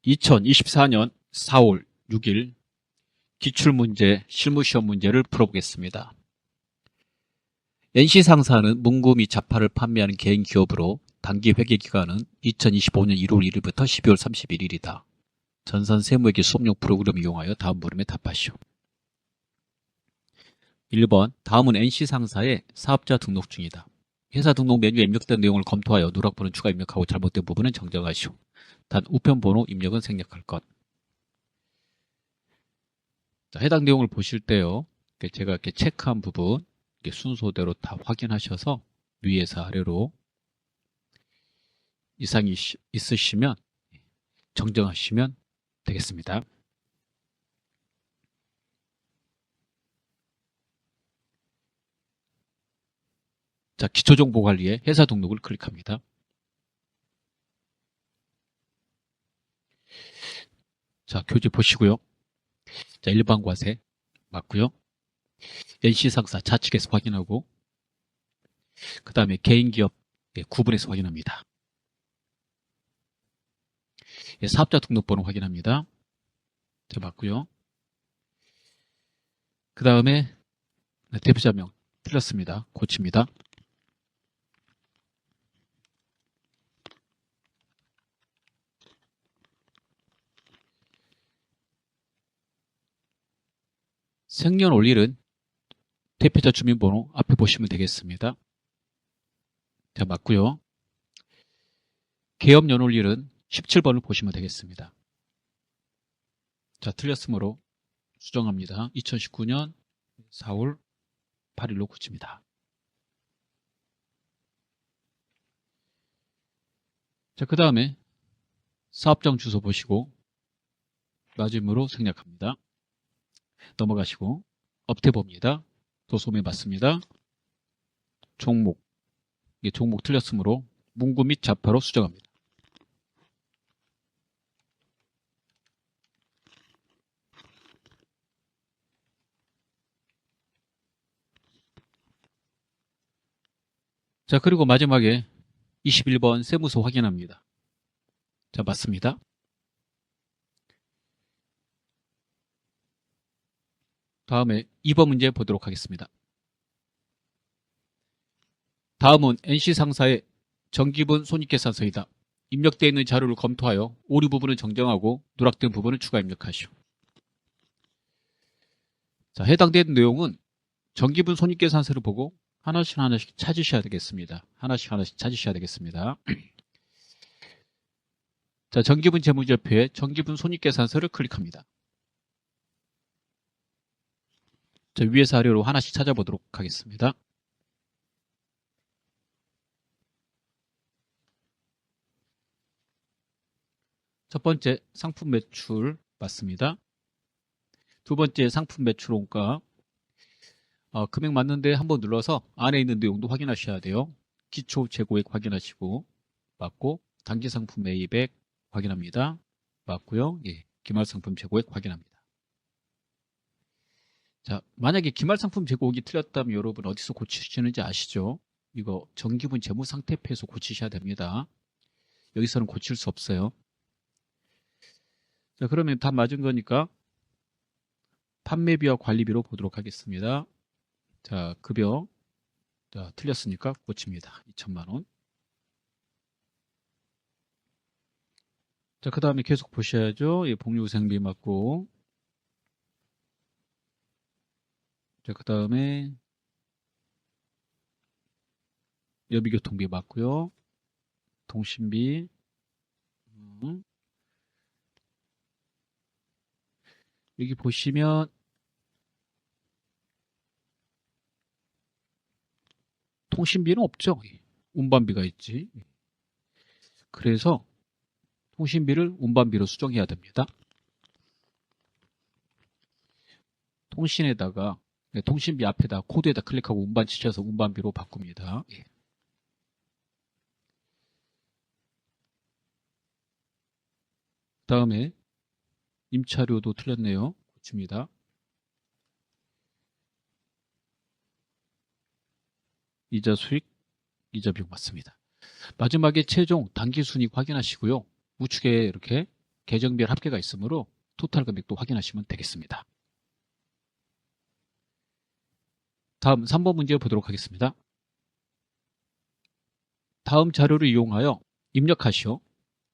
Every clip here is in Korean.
2024년 4월 6일 기출문제, 실무시험 문제를 풀어보겠습니다. NC상사는 문구 및 자파를 판매하는 개인 기업으로 단기 회계기간은 2025년 1월 1일부터 12월 31일이다. 전산 세무회계 수업용 프로그램을 이용하여 다음 물음에 답하시오. 1번, 다음은 NC상사의 사업자 등록 중이다. 회사 등록 메뉴에 입력된 내용을 검토하여 누락번호 추가 입력하고 잘못된 부분은 정정하시오. 단 우편번호 입력은 생략할 것. 자, 해당 내용을 보실 때요, 제가 이렇게 체크한 부분 이렇게 순서대로 다 확인하셔서 위에서 아래로 이상이 있으시면 정정하시면 되겠습니다. 자, 기초정보관리에 회사 등록을 클릭합니다. 자, 교재 보시고요. 자, 일반 과세 맞고요. NC상사 좌측에서 확인하고 그 다음에 개인기업 구분해서 확인합니다. 사업자 등록번호 확인합니다. 자, 맞고요. 그 다음에 대표자명 틀렸습니다. 고칩니다. 생년월일은 대표자 주민번호 앞에 보시면 되겠습니다. 자, 맞고요. 개업 연월일은 17번을 보시면 되겠습니다. 자, 틀렸으므로 수정합니다. 2019년 4월 8일로 고칩니다. 자, 그 다음에 사업장 주소 보시고 마지막으로 생략합니다. 넘어가시고 업태 봅니다. 도소매 맞습니다. 종목, 이게 종목 틀렸으므로 문구 및 자파로 수정합니다. 자, 그리고 마지막에 21번 세무서 확인합니다. 자, 맞습니다. 다음에 2번 문제 보도록 하겠습니다. 다음은 NC상사의 정기분 손익계산서이다. 입력되어 있는 자료를 검토하여 오류 부분을 정정하고 누락된 부분을 추가 입력하시오. 자, 해당되는 내용은 정기분 손익계산서를 보고 하나씩 찾으셔야 되겠습니다. 하나씩 찾으셔야 되겠습니다. 자, 정기분 재무제표에 정기분 손익계산서를 클릭합니다. 자, 위에서 아래로 하나씩 찾아보도록 하겠습니다. 첫 번째 상품 매출 맞습니다. 두 번째 상품 매출 원가 금액 맞는데 한번 눌러서 안에 있는 내용도 확인하셔야 돼요. 기초 재고액 확인하시고 맞고 단기 상품 매입액 확인합니다. 맞고요. 예, 기말 상품 재고액 확인합니다. 자, 만약에 기말 상품 재고액이 틀렸다면 여러분 어디서 고치시는지 아시죠? 이거 정기분 재무상태표에서 고치셔야 됩니다. 여기서는 고칠 수 없어요. 자, 그러면 다 맞은 거니까 판매비와 관리비로 보도록 하겠습니다. 자, 급여. 자, 틀렸으니까 고칩니다. 2천만 원. 자, 그 다음에 계속 보셔야죠. 예, 복리후생비 맞고. 자, 그 다음에 여비교통비 맞고요. 통신비. 여기 보시면 통신비는 없죠. 운반비가 있지. 그래서 통신비를 운반비로 수정해야 됩니다. 통신에다가 통신비 앞에다 코드에다 클릭하고 운반 치셔서 운반비로 바꿉니다. 예. 다음에 임차료도 틀렸네요. 고칩니다. 이자 수익, 이자 비용 맞습니다. 마지막에 최종 단기순이익 확인하시고요. 우측에 이렇게 계정별 합계가 있으므로 토탈 금액도 확인하시면 되겠습니다. 다음 3번 문제 보도록 하겠습니다. 다음 자료를 이용하여 입력하시오.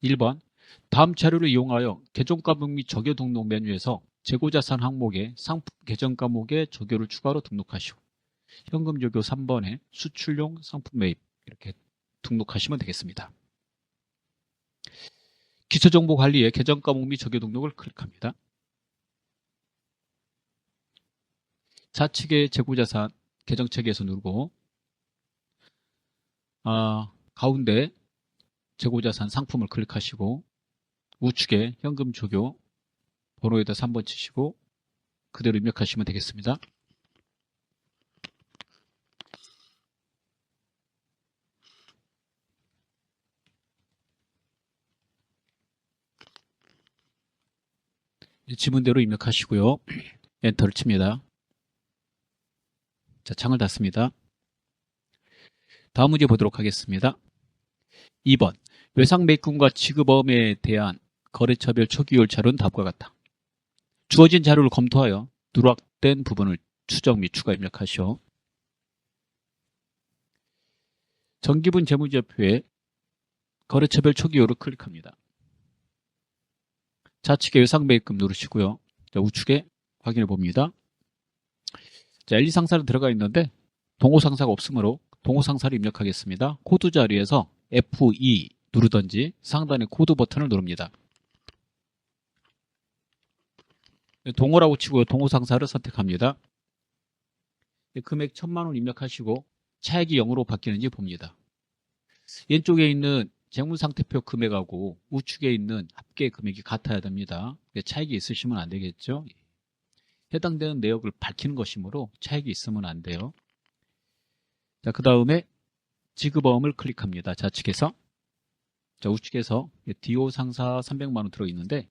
1번 다음 자료를 이용하여 계정과목 및 조교 등록 메뉴에서 재고자산 항목에 상품 계정 과목에 조교를 추가로 등록하시오. 현금 조교 3번에 수출용 상품 매입 이렇게 등록하시면 되겠습니다. 기초정보 관리에 계정 과목 및 조교 등록을 클릭합니다. 좌측에 재고자산 계정체계에서 누르고 가운데 재고자산 상품을 클릭하시고 우측에 현금 조교 번호에다 3번 치시고 그대로 입력하시면 되겠습니다. 지문대로 입력하시고요. 엔터를 칩니다. 자, 창을 닫습니다. 다음 문제 보도록 하겠습니다. 2번 외상 매입금과 지급어음에 대한 거래처별 초기율 자료는 다음과 같다. 주어진 자료를 검토하여 누락된 부분을 추적 및 추가 입력하시오. 정기분 재무제표에 거래처별 초기율을 클릭합니다. 좌측에 외상 매입금 누르시고요. 자, 우측에 확인해 봅니다. 자, L2 상사는 들어가 있는데 동호 상사가 없으므로 동호 상사를 입력하겠습니다. 코드 자리에서 F2 누르든지 상단의 코드 버튼을 누릅니다. 동호라고 치고요. 동호 상사를 선택합니다. 금액 1000만원 입력하시고 차액이 0으로 바뀌는지 봅니다. 왼쪽에 있는 재무상태표 금액하고 우측에 있는 합계 금액이 같아야 됩니다. 차액이 있으시면 안 되겠죠. 해당되는 내역을 밝히는 것이므로 차액이 있으면 안 돼요. 자, 그 다음에 지급어음을 클릭합니다. 좌측에서. 자, 우측에서 DO 상사 300만원 들어있는데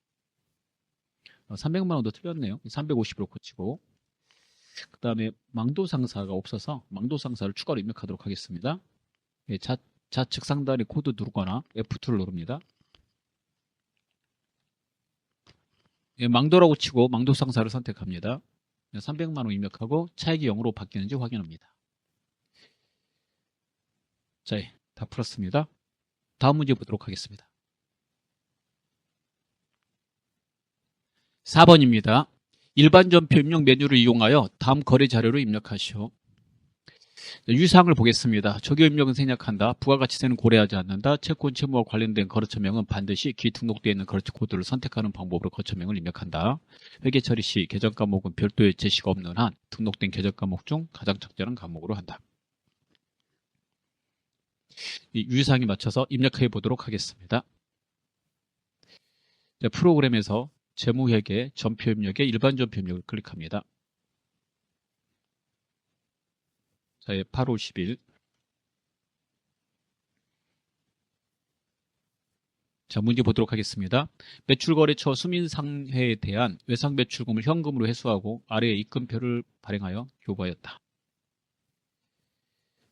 300만원도 틀렸네요. 350으로 고치고 그 다음에 망도 상사가 없어서 망도 상사를 추가로 입력하도록 하겠습니다. 좌측 상단에 코드 누르거나 F2를 누릅니다. 망도라고 치고 망도 상사를 선택합니다. 300만원 입력하고 차액이 0으로 바뀌는지 확인합니다. 자, 다 풀었습니다. 다음 문제 보도록 하겠습니다. 4번입니다. 일반 전표 입력 메뉴를 이용하여 다음 거래 자료를 입력하시오. 유사항을 보겠습니다. 조교 입력은 생략한다. 부가가치세는 고려하지 않는다. 채권 채무와 관련된 거래처명은 반드시 기 등록되어 있는 거래처 코드를 선택하는 방법으로 거래처명을 입력한다. 회계 처리 시 계정 과목은 별도의 제시가 없는 한 등록된 계정 과목 중 가장 적절한 과목으로 한다. 이 유사항에 맞춰서 입력해 보도록 하겠습니다. 프로그램에서 재무회계 전표 입력에 일반 전표 입력을 클릭합니다. 자, 8월 10일. 자, 문제 보도록 하겠습니다. 매출거래처 수민상회에 대한 외상매출금을 현금으로 회수하고 아래의 입금표를 발행하여 교부하였다.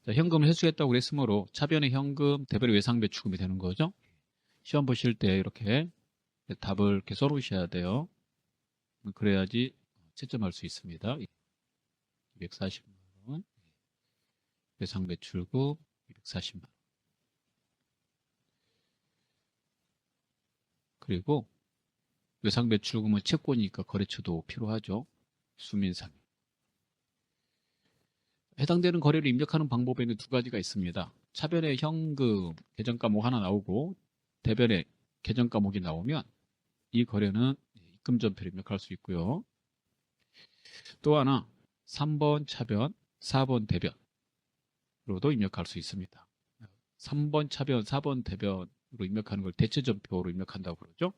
자, 현금을 회수했다고 그랬으므로 차변의 현금, 대변의 외상매출금이 되는 거죠. 시험 보실 때 이렇게 답을 이렇게 써놓으셔야 돼요. 그래야지 채점할 수 있습니다. 240만원, 외상매출금 240만원. 그리고 외상매출금은 채권이니까 거래처도 필요하죠. 수민상. 해당되는 거래를 입력하는 방법에는 두 가지가 있습니다. 차변에 현금 계정 과목 하나 나오고 대변에 계정 과목이 나오면 이 거래는 입금 전표를 입력할 수 있고요. 또 하나 3번 차변, 4번 대변으로도 입력할 수 있습니다. 3번 차변, 4번 대변으로 입력하는 걸 대체 전표로 입력한다고 그러죠.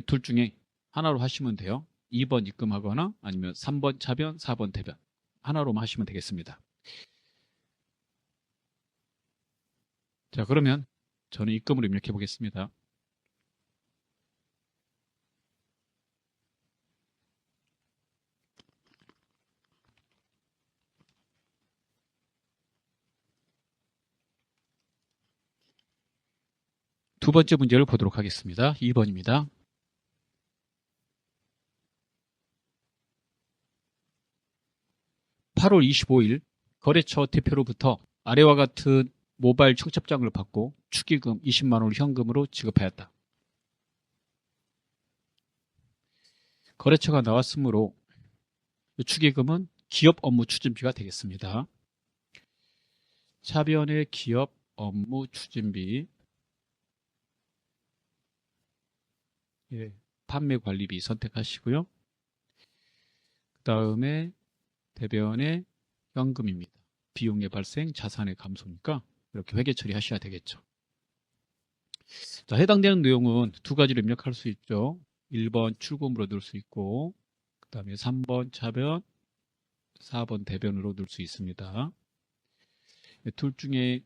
둘 중에 하나로 하시면 돼요. 2번 입금하거나 아니면 3번 차변, 4번 대변 하나로만 하시면 되겠습니다. 자, 그러면 저는 입금으로 입력해 보겠습니다. 두 번째 문제를 보도록 하겠습니다. 2번입니다. 8월 25일 거래처 대표로부터 아래와 같은 모바일 청첩장을 받고 축의금 20만 원을 현금으로 지급하였다. 거래처가 나왔으므로 축의금은 기업 업무 추진비가 되겠습니다. 차변의 기업 업무 추진비, 판매 관리비 선택하시고요. 그 다음에 대변의 현금입니다. 비용의 발생, 자산의 감소니까 이렇게 회계 처리하셔야 되겠죠. 자, 해당되는 내용은 두 가지로 입력할 수 있죠. 1번 출금으로 넣을 수 있고, 그 다음에 3번 차변, 4번 대변으로 넣을 수 있습니다. 둘 중에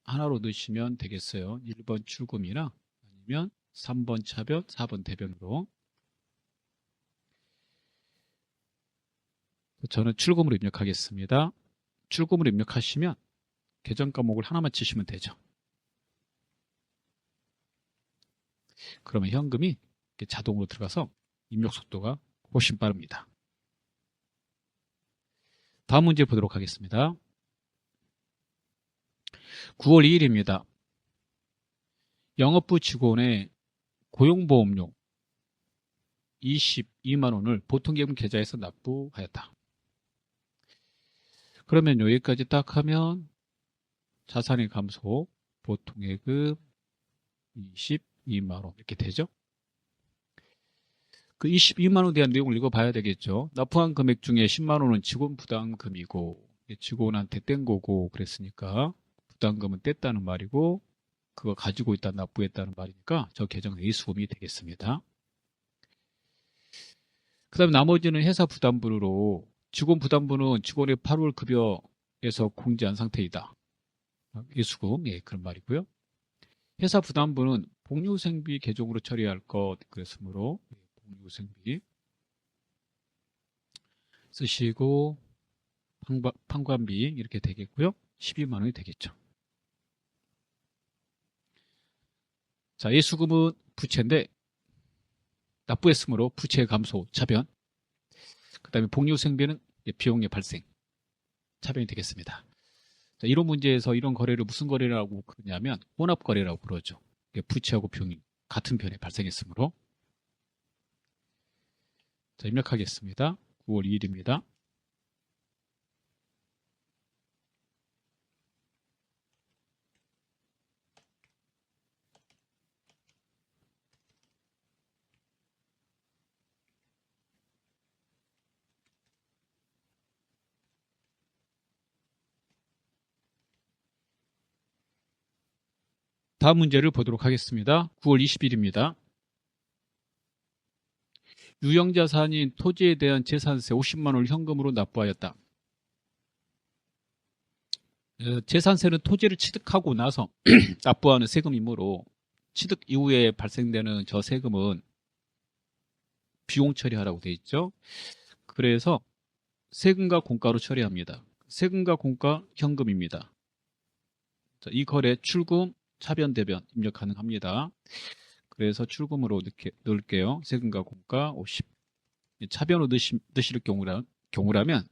하나로 넣으시면 되겠어요. 1번 출금이나 아니면 3번 차변, 4번 대변으로. 저는 출금으로 입력하겠습니다. 출금으로 입력하시면 계정 과목을 하나만 치시면 되죠. 그러면 현금이 자동으로 들어가서 입력 속도가 훨씬 빠릅니다. 다음 문제 보도록 하겠습니다. 9월 2일입니다. 영업부 직원의 고용보험료 22만 원을 보통계금 계좌에서 납부하였다. 그러면 여기까지 딱 하면 자산의 감소, 보통예금 22만 원 이렇게 되죠. 그 22만 원에 대한 내용을 읽어봐야 되겠죠. 납부한 금액 중에 10만 원은 직원 부담금이고 직원한테 뗀 거고 그랬으니까 부담금은 뗐다는 말이고 그거 가지고 있다 납부했다는 말이니까 저 계정 내수금이 되겠습니다. 그 다음에 나머지는 회사 부담분으로 직원 부담분은 직원의 8월 급여에서 공제한 상태이다. 예수금, 그런 말이고요. 회사 부담분은 복리후생비 계정으로 처리할 것 그랬으므로 복리후생비 쓰시고 판관비 이렇게 되겠고요. 12만 원이 되겠죠. 자, 예수금은 부채인데 납부했으므로 부채 감소 차변. 그 다음에 복리후생비는 비용의 발생 차변이 되겠습니다. 자, 이런 문제에서 이런 거래를 무슨 거래라고 그러냐면 혼합거래라고 그러죠. 부채하고 비용이 같은 편에 발생했으므로. 자, 입력하겠습니다. 9월 2일입니다. 다음 문제를 보도록 하겠습니다. 9월 20일입니다. 유형자산인 토지에 대한 재산세 50만 원을 현금으로 납부하였다. 재산세는 토지를 취득하고 나서 납부하는 세금이므로 취득 이후에 발생되는 저 세금은 비용 처리하라고 되어 있죠. 그래서 세금과 공가로 처리합니다. 세금과 공가 현금입니다. 자, 이 거래 출금, 차변, 대변 입력 가능합니다. 그래서 출금으로 넣을게요. 세금과 공가 50. 차변으로 넣으실 경우라면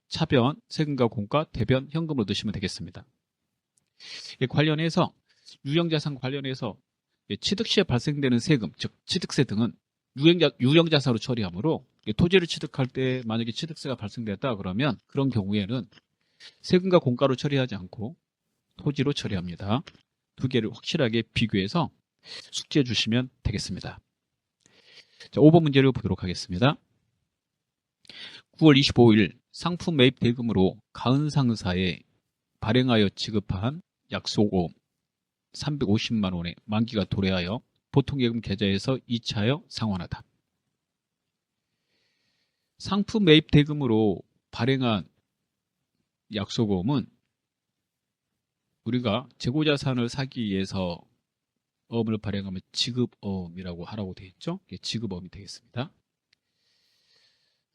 차변, 세금과 공가, 대변, 현금으로 넣으시면 되겠습니다. 관련해서 유형자산 관련해서 취득 시에 발생되는 세금, 즉 취득세 등은 유형자산으로 처리하므로 토지를 취득할 때 만약에 취득세가 발생됐다 그러면 그런 경우에는 세금과 공가로 처리하지 않고 토지로 처리합니다. 두 개를 확실하게 비교해서 숙지해 주시면 되겠습니다. 자, 5번 문제를 보도록 하겠습니다. 9월 25일 상품 매입 대금으로 가은상사에 발행하여 지급한 약속금 350만 원의 만기가 도래하여 보통예금 계좌에서 이체하여 상환하다. 상품 매입 대금으로 발행한 약속금은 우리가 재고자산을 사기 위해서 어음을 발행하면 지급어음이라고 하라고 되어 있죠. 지급어음이 되겠습니다.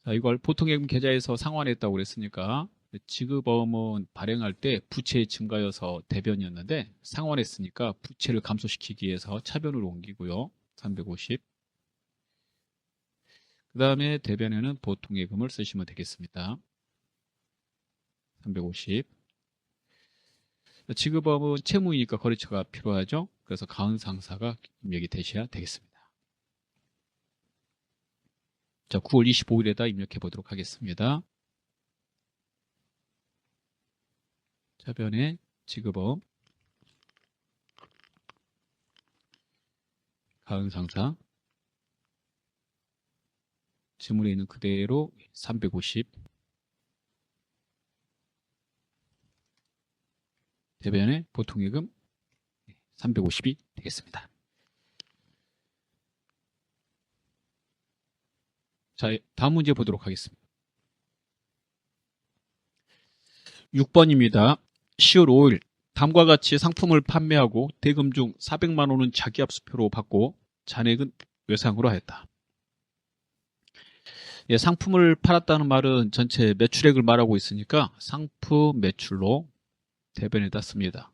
자, 이걸 보통예금 계좌에서 상환했다고 그랬으니까 지급어음은 발행할 때 부채 증가여서 대변이었는데 상환했으니까 부채를 감소시키기 위해서 차변으로 옮기고요. 350. 그 다음에 대변에는 보통예금을 쓰시면 되겠습니다. 350. 지급업은 채무이니까 거래처가 필요하죠. 그래서 가은상사가 입력이 되셔야 되겠습니다. 자, 9월 25일에다 입력해 보도록 하겠습니다. 차변에 지급업 가은상사 지문에 있는 그대로 350 대변에 보통예금 350이 되겠습니다. 자, 다음 문제 보도록 하겠습니다. 6번입니다. 10월 5일 다음과 같이 상품을 판매하고 대금 중 400만 원은 자기압수표로 받고 잔액은 외상으로 하였다. 예, 상품을 팔았다는 말은 전체 매출액을 말하고 있으니까 상품 매출로 대변에다 씁니다.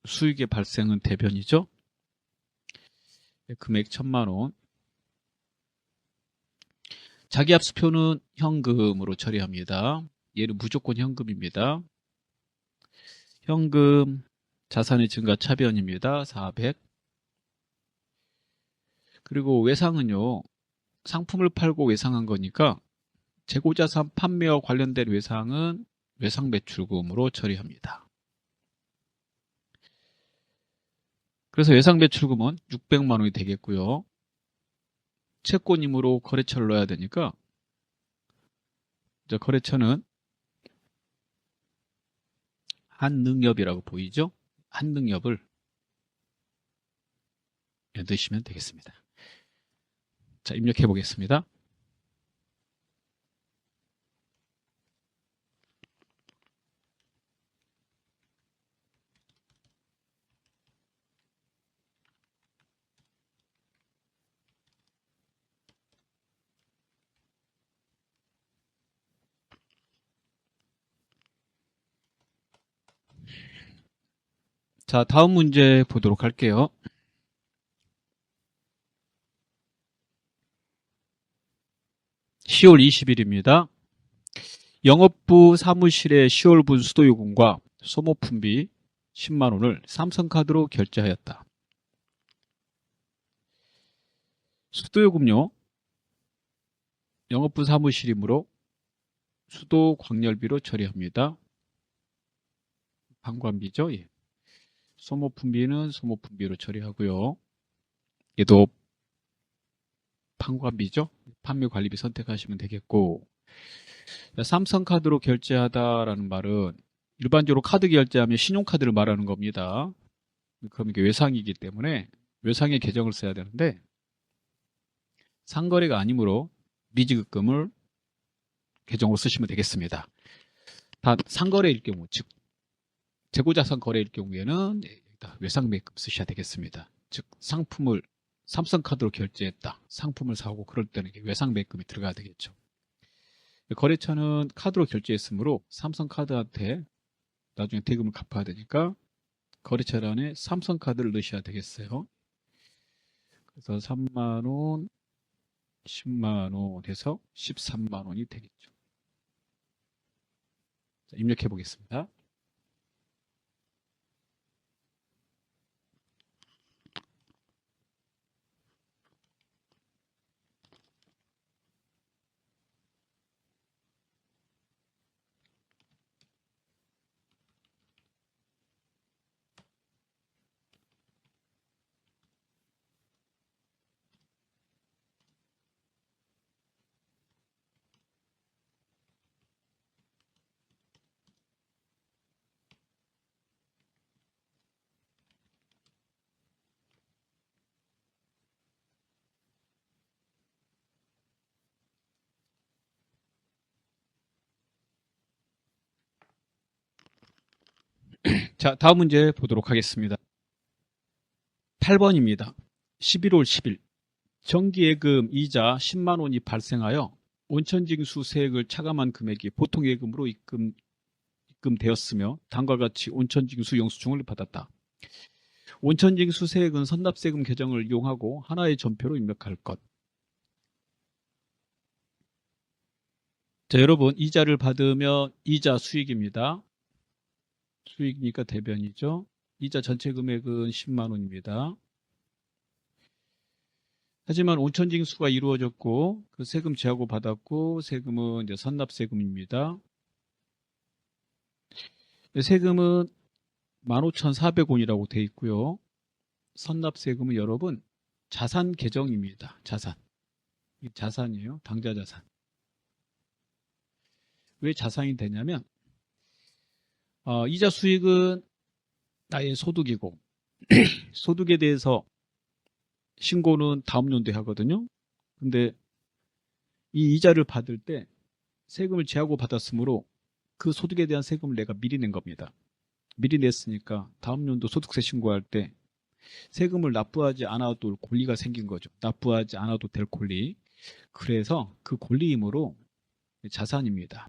수익의 발생은 대변이죠. 예, 금액 1000만 원. 자기압수표는 현금으로 처리합니다. 얘는 무조건 현금입니다. 현금 자산의 증가 차변입니다. 400. 그리고 외상은요. 상품을 팔고 외상한 거니까 재고자산 판매와 관련된 외상은 외상매출금으로 처리합니다. 그래서 외상매출금은 600만 원이 되겠고요. 채권임으로 거래처를 넣어야 되니까 이제 거래처는 한능협이라고 보이죠? 한능협을 넣으시면 되겠습니다. 자, 입력해 보겠습니다. 자, 다음 문제 보도록 할게요. (10월 20일입니다) 영업부 사무실의 10월분 수도요금과 소모품비 10만 원을 삼성카드로 결제하였다. 수도요금요. 영업부 사무실이므로 수도광열비로 처리합니다. 방관비죠. 예. 소모품비는 소모품비로 처리하고요. 얘도 판관비죠. 판매관리비 선택하시면 되겠고, 삼성카드로 결제하다라는 말은 일반적으로 카드 결제하면 신용카드를 말하는 겁니다. 그럼 이게 외상이기 때문에 외상의 계정을 써야 되는데 상거래가 아니므로 미지급금을 계정으로 쓰시면 되겠습니다. 단 상거래일 경우, 즉 재고자산 거래일 경우에는 외상매입금 쓰셔야 되겠습니다. 즉 상품을 삼성카드로 결제했다. 상품을 사고 그럴 때는 외상매입금이 들어가야 되겠죠. 거래처는 카드로 결제했으므로 삼성카드한테 나중에 대금을 갚아야 되니까 거래처란에 삼성카드를 넣으셔야 되겠어요. 그래서 3만원, 10만원 해서 13만원이 되겠죠. 자, 입력해 보겠습니다. 자, 다음 문제 보도록 하겠습니다. 8번입니다. 11월 10일 정기예금 이자 10만 원이 발생하여 온천징수 세액을 차감한 금액이 보통예금으로 입금되었으며 다음과 같이 온천징수 영수증을 받았다. 온천징수 세액은 선납세금 계정을 이용하고 하나의 전표로 입력할 것. 자, 여러분, 이자를 받으면 이자 수익입니다. 수익이니까 대변이죠. 이자 전체 금액은 10만 원입니다. 하지만 온천징수가 이루어졌고 그 세금 제하고 받았고 세금은 이제 선납세금입니다. 세금은 15,400원이라고 되어 있고요. 선납세금은 여러분 자산 계정입니다. 자산이에요. 당좌 자산. 왜 자산이 되냐면 이자 수익은 나의 소득이고 소득에 대해서 신고는 다음 연도에 하거든요. 근데 이 이자를 받을 때 세금을 제하고 받았으므로 그 소득에 대한 세금을 내가 미리 낸 겁니다. 미리 냈으니까 다음 연도 소득세 신고할 때 세금을 납부하지 않아도 권리가 생긴 거죠. 납부하지 않아도 될 권리. 그래서 그 권리이므로 자산입니다.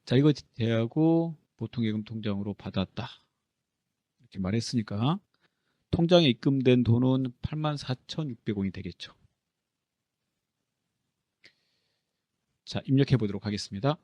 자, 이거 제하고 보통예금 통장으로 받았다. 이렇게 말했으니까 통장에 입금된 돈은 84,600원이 되겠죠. 자, 입력해 보도록 하겠습니다.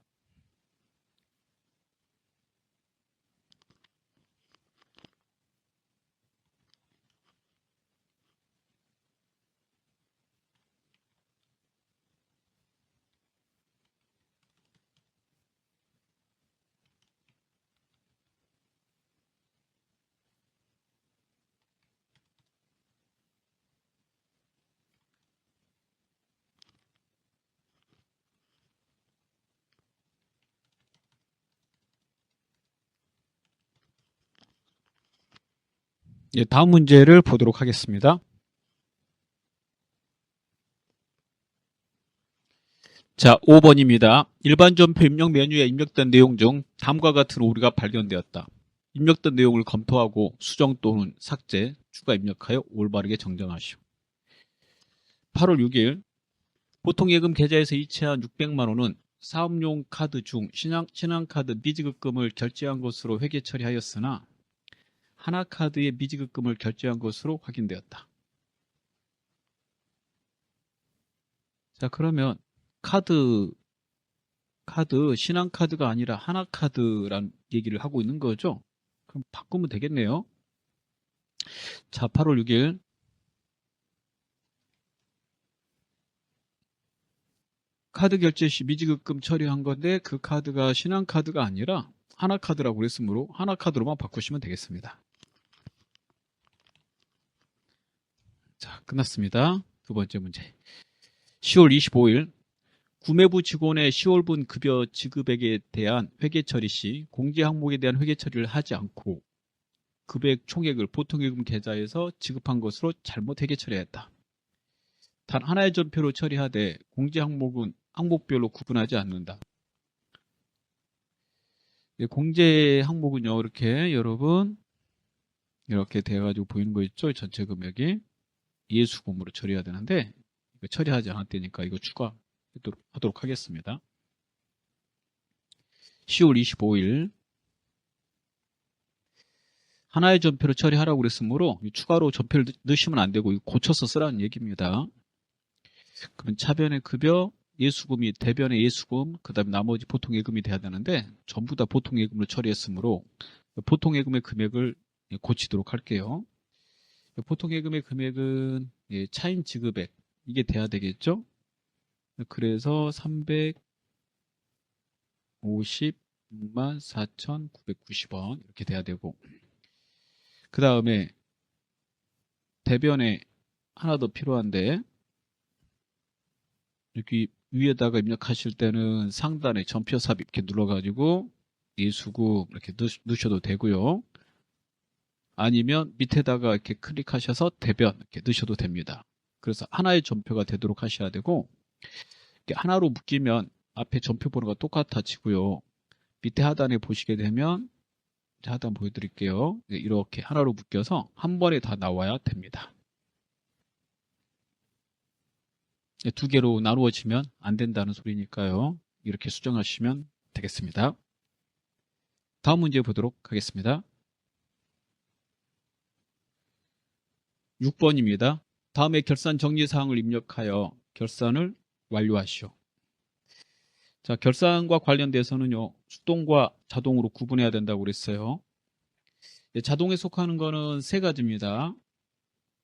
예, 다음 문제를 보도록 하겠습니다. 자, 5번입니다. 일반 전표 입력 메뉴에 입력된 내용 중 다음과 같은 오류가 발견되었다. 입력된 내용을 검토하고 수정 또는 삭제, 추가 입력하여 올바르게 정정하시오. 8월 6일 보통예금 계좌에서 이체한 600만 원은 사업용 카드 중 신한카드 미지급금을 결제한 것으로 회계 처리하였으나 하나카드의 미지급금을 결제한 것으로 확인되었다. 자, 그러면 카드 신한카드가 아니라 하나카드란 얘기를 하고 있는 거죠. 그럼 바꾸면 되겠네요. 자, 8월 6일 카드 결제 시 미지급금 처리한 건데 그 카드가 신한카드가 아니라 하나카드라고 그랬으므로 하나카드로만 바꾸시면 되겠습니다. 자, 끝났습니다. 두 번째 문제. 10월 25일 구매부 직원의 10월분 급여 지급액에 대한 회계 처리 시 공제 항목에 대한 회계 처리를 하지 않고 금액 총액을 보통예금 계좌에서 지급한 것으로 잘못 회계 처리했다. 단 하나의 전표로 처리하되 공제 항목은 항목별로 구분하지 않는다. 공제 항목은요, 이렇게 여러분 이렇게 돼가지고 보이는 거 있죠? 전체 금액이 예수금으로 처리해야 되는데 이거 처리하지 않았다니까 이거 추가하도록 하겠습니다. 10월 25일 하나의 전표로 처리하라고 그랬으므로 추가로 전표를 넣으시면 안 되고 고쳐서 쓰라는 얘기입니다. 그럼 차변의 급여, 예수금이 대변의 예수금, 그 다음에 나머지 보통예금이 돼야 되는데 전부 다 보통예금으로 처리했으므로 보통예금의 금액을 고치도록 할게요. 보통예금의 금액은 차임 지급액 이게 돼야 되겠죠. 그래서 356만 4,990원 이렇게 돼야 되고 그 다음에 대변에 하나 더 필요한데 여기 위에다가 입력하실 때는 상단에 전표 삽입 이렇게 눌러가지고 예수금 이렇게 넣으셔도 되고요. 아니면 밑에다가 이렇게 클릭하셔서 대변 이렇게 넣으셔도 됩니다. 그래서 하나의 전표가 되도록 하셔야 되고 이렇게 하나로 묶이면 앞에 전표 번호가 똑같아지고요. 밑에 하단에 보시게 되면 하단 보여드릴게요. 이렇게 하나로 묶여서 한 번에 다 나와야 됩니다. 두 개로 나누어지면 안 된다는 소리니까요. 이렇게 수정하시면 되겠습니다. 다음 문제 보도록 하겠습니다. 6번입니다. 다음에 결산 정리사항을 입력하여 결산을 완료하시오. 자, 결산과 관련돼서는요, 수동과 자동으로 구분해야 된다고 그랬어요. 예, 자동에 속하는 거는 세 가지입니다.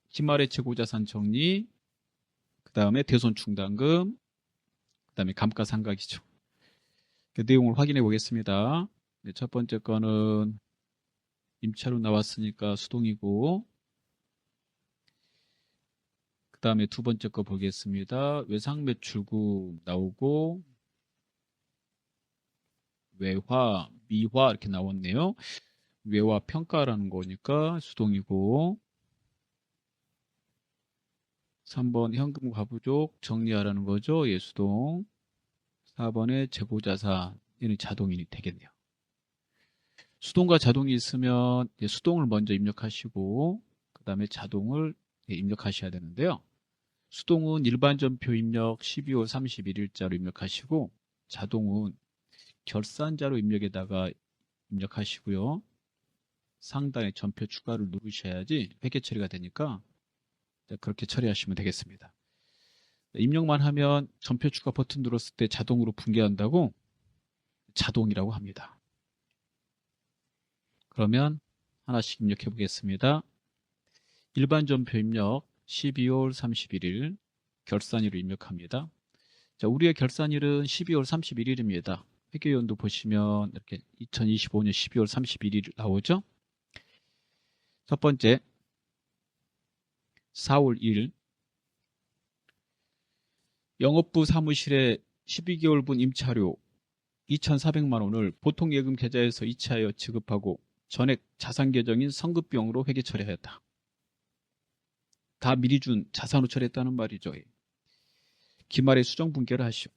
기말의 재고자산 정리, 그 다음에 대손 충당금, 그 다음에 감가상각이죠. 그 내용을 확인해 보겠습니다. 네, 첫 번째 거는 임차료 나왔으니까 수동이고, 그 다음에 두 번째 거 보겠습니다. 외상매출금 나오고, 외화, 미화 이렇게 나왔네요. 외화 평가라는 거니까 수동이고, 3번 현금 과부족 정리하라는 거죠. 예, 수동. 4번에 재고자산, 얘는 자동이 되겠네요. 수동과 자동이 있으면 수동을 먼저 입력하시고 그 다음에 자동을 입력하셔야 되는데요. 수동은 일반 전표 입력 12월 31일자로 입력하시고 자동은 결산자로 입력에다가 입력하시고요. 상단에 전표 추가를 누르셔야지 회계 처리가 되니까 그렇게 처리하시면 되겠습니다. 입력만 하면 전표 추가 버튼 눌렀을 때 자동으로 붕괴한다고 자동이라고 합니다. 그러면 하나씩 입력해 보겠습니다. 일반 전표 입력 12월 31일 결산일을 입력합니다. 자, 우리의 결산일은 12월 31일입니다. 회계연도 보시면 이렇게 2025년 12월 31일 나오죠. 첫 번째 4월 1일 영업부 사무실에 12개월분 임차료 2,400만 원을 보통예금 계좌에서 이체하여 지급하고 전액 자산계정인 성급비용으로 회계 처리하였다. 다 미리 준 자산으로 처리했다는 말이죠. 기말에 수정분계를 하시오.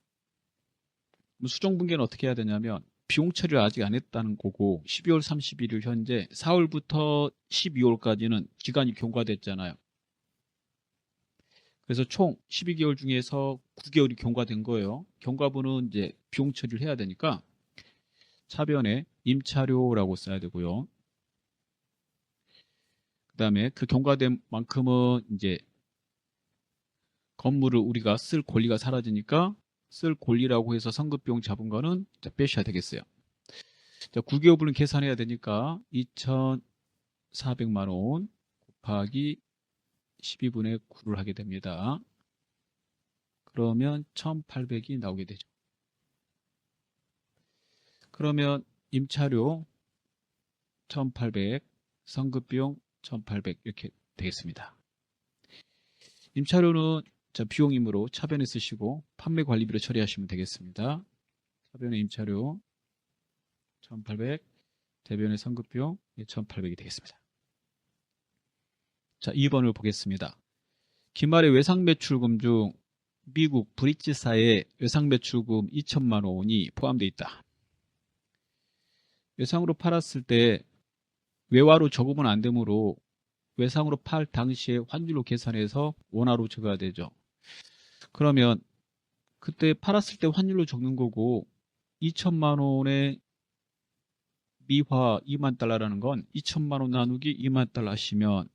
수정분계는 어떻게 해야 되냐면 비용 처리를 아직 안 했다는 거고 12월 31일 현재 4월부터 12월까지는 기간이 경과됐잖아요. 그래서 총 12개월 중에서 9개월이 경과된 거예요. 경과분은 이제 비용 처리를 해야 되니까 차변에 임차료라고 써야 되고요. 그 다음에 그 경과된 만큼은 이제 건물을 우리가 쓸 권리가 사라지니까 쓸 권리라고 해서 성급비용 잡은 거는 빼셔야 되겠어요. 자, 9개월분을 계산해야 되니까 2,400만 원 곱하기 12분의 9를 하게 됩니다. 그러면 1,800이 나오게 되죠. 그러면 임차료 1,800, 성급비용 1,800 이렇게 되겠습니다. 임차료는 비용이므로 차변에 쓰시고 판매관리비로 처리하시면 되겠습니다. 차변의 임차료 1,800, 대변의 성급비용 1,800이 되겠습니다. 자, 2번을 보겠습니다. 기말의 외상매출금 중 미국 브릿지사의 외상매출금 2천만 원이 포함되어 있다. 외상으로 팔았을 때 외화로 저금은 안 되므로 외상으로 팔 당시에 환율로 계산해서 원화로 적어야 되죠. 그러면 그때 팔았을 때 환율로 적는 거고 2천만 원의 미화 2만 달러라는 건 2천만 원 나누기 2만 달러 하시면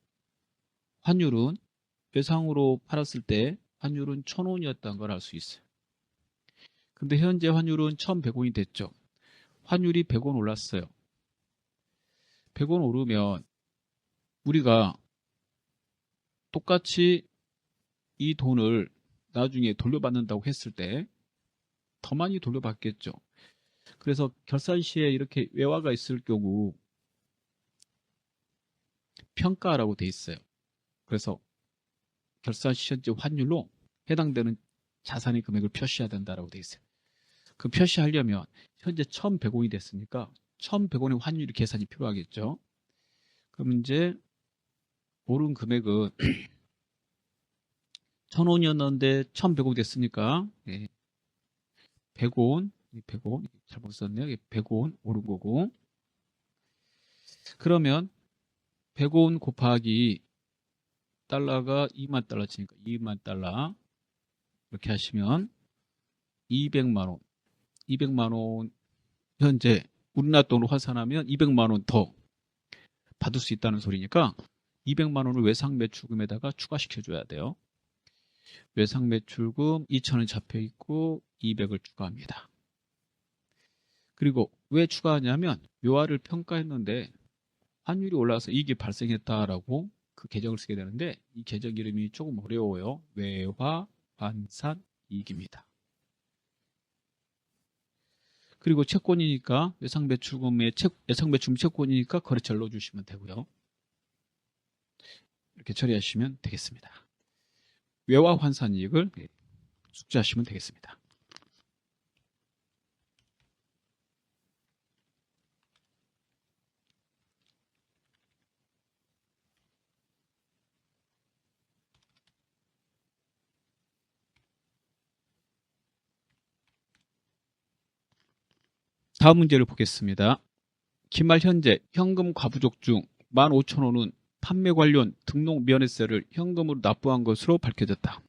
환율은 외상으로 팔았을 때 환율은 1,000원이었다는 걸 알 수 있어요. 근데 현재 환율은 1,100원이 됐죠. 환율이 100원 올랐어요. 100원 오르면 우리가 똑같이 이 돈을 나중에 돌려받는다고 했을 때 더 많이 돌려받겠죠. 그래서 결산 시에 이렇게 외화가 있을 경우 평가라고 돼 있어요. 그래서 결산 시 현재 환율로 해당되는 자산의 금액을 표시해야 된다라고 돼 있어요. 그 표시하려면 현재 1,100원이 됐으니까 1,100원의 환율 계산이 필요하겠죠. 그럼 이제 오른 금액은 1,000원이었는데 1,100원 됐으니까 100원, 100원 잘못 썼네요. 100원 오른 거고. 그러면 100원 곱하기 달러가 2만 달러 치니까 2만 달러 이렇게 하시면 200만 원. 200만 원 현재 우리나라 돈으로 환산하면 200만 원 더 받을 수 있다는 소리니까 200만 원을 외상매출금에다가 추가시켜 줘야 돼요. 외상매출금 2,000원 잡혀 있고 200을 추가합니다. 그리고 왜 추가하냐면 묘화를 평가했는데 환율이 올라서 이익이 발생했다라고 그 계정을 쓰게 되는데 이 계정 이름이 조금 어려워요. 외화 환산 이익입니다. 그리고 채권이니까 예상매출금 채권이니까 거래처를 넣어주시면 되고요. 이렇게 처리하시면 되겠습니다. 외화 환산 이익을 숙지하시면 되겠습니다. 다음 문제를 보겠습니다. 기말 현재 현금 과부족 중 15,000원은 판매 관련 등록 면회세를 현금으로 납부한 것으로 밝혀졌다.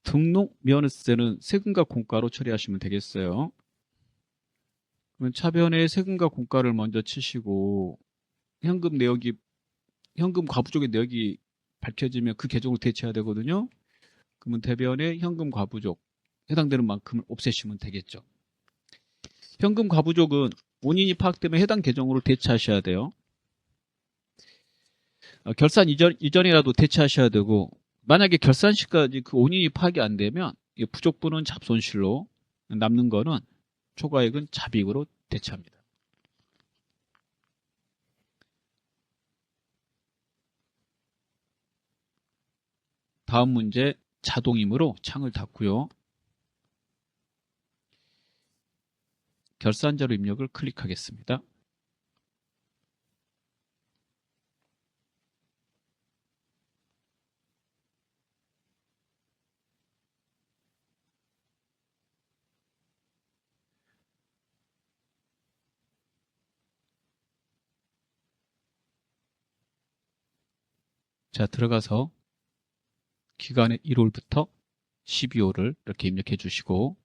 등록 면회세는 세금과 공가로 처리하시면 되겠어요. 그러면 차변에 세금과 공가를 먼저 치시고 현금 과부족의 내역이 밝혀지면 그 계정으로 대체해야 되거든요. 그러면 대변에 현금 과부족 해당되는 만큼을 없애시면 되겠죠. 현금 과부족은 원인이 파악되면 해당 계정으로 대체하셔야 돼요. 결산 이전이라도 대체하셔야 되고 만약에 결산 시까지 그 원인이 파악이 안 되면 부족분은 잡손실로 남는 거는 초과액은 잡이익으로 대체합니다. 다음 문제 자동이므로 창을 닫고요. 결산자료 입력을 클릭하겠습니다. 자, 들어가서 기간의 1월부터 12월을 이렇게 입력해 주시고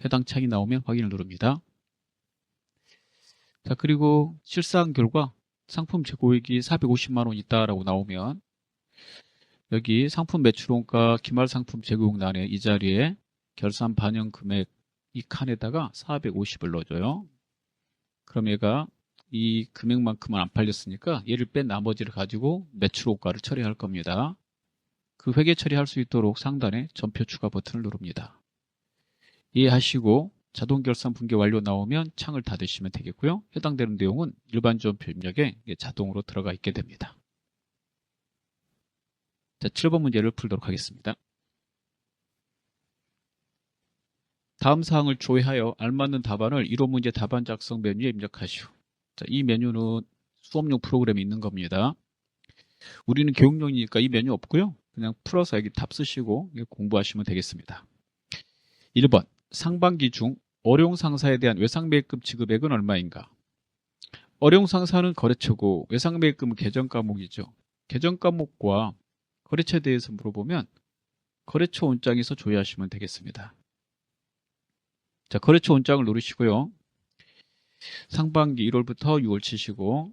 해당 창이 나오면 확인을 누릅니다. 자, 그리고 실사한 결과 상품 재고액이 450만 원 있다라고 나오면 여기 상품 매출원가 기말 상품 재고용란에 이 자리에 결산 반영 금액 이 칸에다가 450을 넣어줘요. 그럼 얘가 이 금액만큼은 안 팔렸으니까 얘를 뺀 나머지를 가지고 매출원가를 처리할 겁니다. 그 회계 처리할 수 있도록 상단에 전표 추가 버튼을 누릅니다. 이해하시고 자동 결산 분계 완료 나오면 창을 닫으시면 되겠고요. 해당되는 내용은 일반 전표 입력에 자동으로 들어가 있게 됩니다. 자, 7번 문제를 풀도록 하겠습니다. 다음 사항을 조회하여 알맞는 답안을 1호 문제 답안 작성 메뉴에 입력하시오. 자, 이 메뉴는 수업용 프로그램이 있는 겁니다. 우리는 교육용이니까 이 메뉴 없고요. 그냥 풀어서 여기 답 쓰시고 공부하시면 되겠습니다. 1번 상반기 중 어룡상사에 대한 외상매입금 지급액은 얼마인가? 어룡상사는 거래처고 외상매입금은 계정과목이죠. 계정과목과 거래처에 대해서 물어보면 거래처 원장에서 조회하시면 되겠습니다. 자, 거래처 원장을 누르시고요. 상반기 1월부터 6월 치시고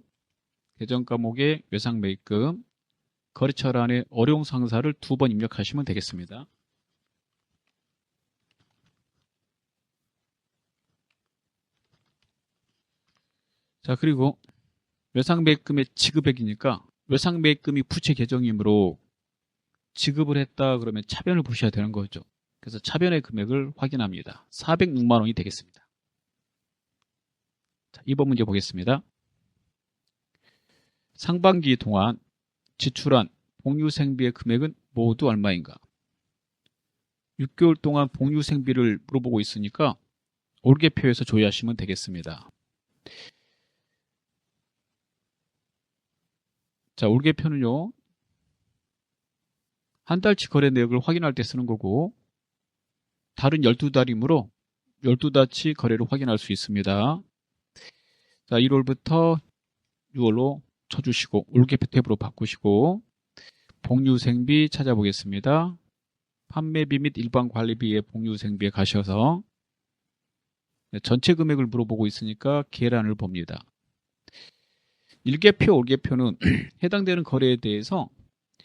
계정과목의 외상매입금 거래처란에 어룡상사를 2번 입력하시면 되겠습니다. 자, 그리고 외상매입금의 지급액이니까 외상매입금이 부채 계정이므로 지급을 했다 그러면 차변을 보셔야 되는 거죠. 그래서 차변의 금액을 확인합니다. 406만 원이 되겠습니다. 자, 2번 문제 보겠습니다. 상반기 동안 지출한 복류생비의 금액은 모두 얼마인가? 6개월 동안 복류생비를 물어보고 있으니까 올개표에서 조회하시면 되겠습니다. 자, 올개표는요. 한 달치 거래 내역을 확인할 때 쓰는 거고 달은 12달이므로 12달치 거래를 확인할 수 있습니다. 자, 1월부터 6월로 쳐주시고 올개표 탭으로 바꾸시고 복류생비 찾아보겠습니다. 판매비 및 일반 관리비의 복류생비에 가셔서 전체 금액을 물어보고 있으니까 계란을 봅니다. 1개표, 올개표는 해당되는 거래에 대해서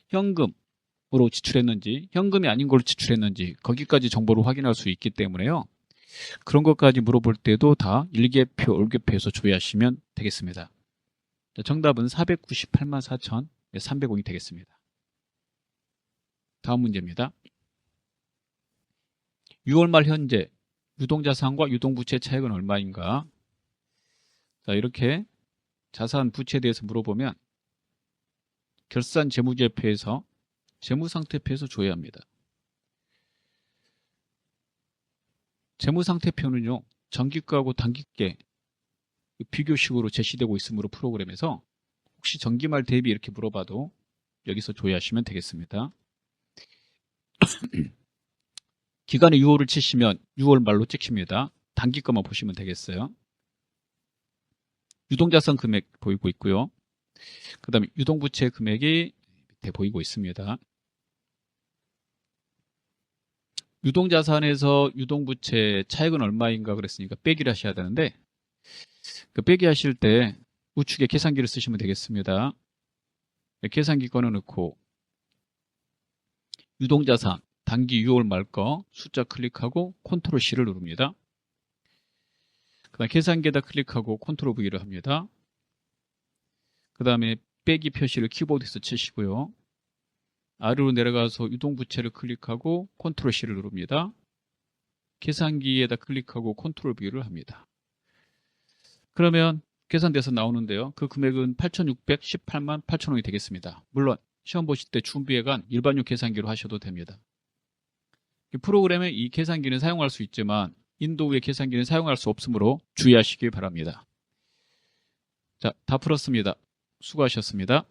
현금으로 지출했는지 현금이 아닌 걸로 지출했는지 거기까지 정보를 확인할 수 있기 때문에요. 그런 것까지 물어볼 때도 다 일개표, 월개표에서 조회하시면 되겠습니다. 자, 정답은 498만 4,300원이 되겠습니다. 다음 문제입니다. 6월 말 현재 유동자산과 유동부채 차익은 얼마인가? 자, 이렇게 자산 부채에 대해서 물어보면 결산 재무제표에서 재무상태표에서 조회합니다. 재무상태표는요, 정기가하고 단기가 비교식으로 제시되고 있으므로 프로그램에서 혹시 정기말 대비 이렇게 물어봐도 여기서 조회하시면 되겠습니다. 기간에 6월을 치시면 6월 말로 찍힙니다. 단기 거만 보시면 되겠어요. 유동자산 금액 보이고 있고요. 그 다음에 유동부채 금액이 밑에 보이고 있습니다. 유동자산에서 유동부채 차익은 얼마인가 그랬으니까 빼기를 하셔야 되는데 그 빼기 하실 때 우측에 계산기를 쓰시면 되겠습니다. 계산기 꺼내놓고 유동자산 단기 6월 말 거 숫자 클릭하고 컨트롤 C를 누릅니다. 그 다음에 계산기에다 클릭하고 컨트롤 V를 합니다. 그 다음에 빼기 표시를 키보드에서 치시고요. 아래로 내려가서 유동부채를 클릭하고 컨트롤 C를 누릅니다. 계산기에다 클릭하고 컨트롤 V를 합니다. 그러면 계산돼서 나오는데요. 그 금액은 8,618만 8천원이 되겠습니다. 물론 시험 보실 때 준비해간 일반용 계산기로 하셔도 됩니다. 프로그램에 이 계산기는 사용할 수 있지만 인도우의 계산기는 사용할 수 없으므로 주의하시기 바랍니다. 자, 다 풀었습니다. 수고하셨습니다.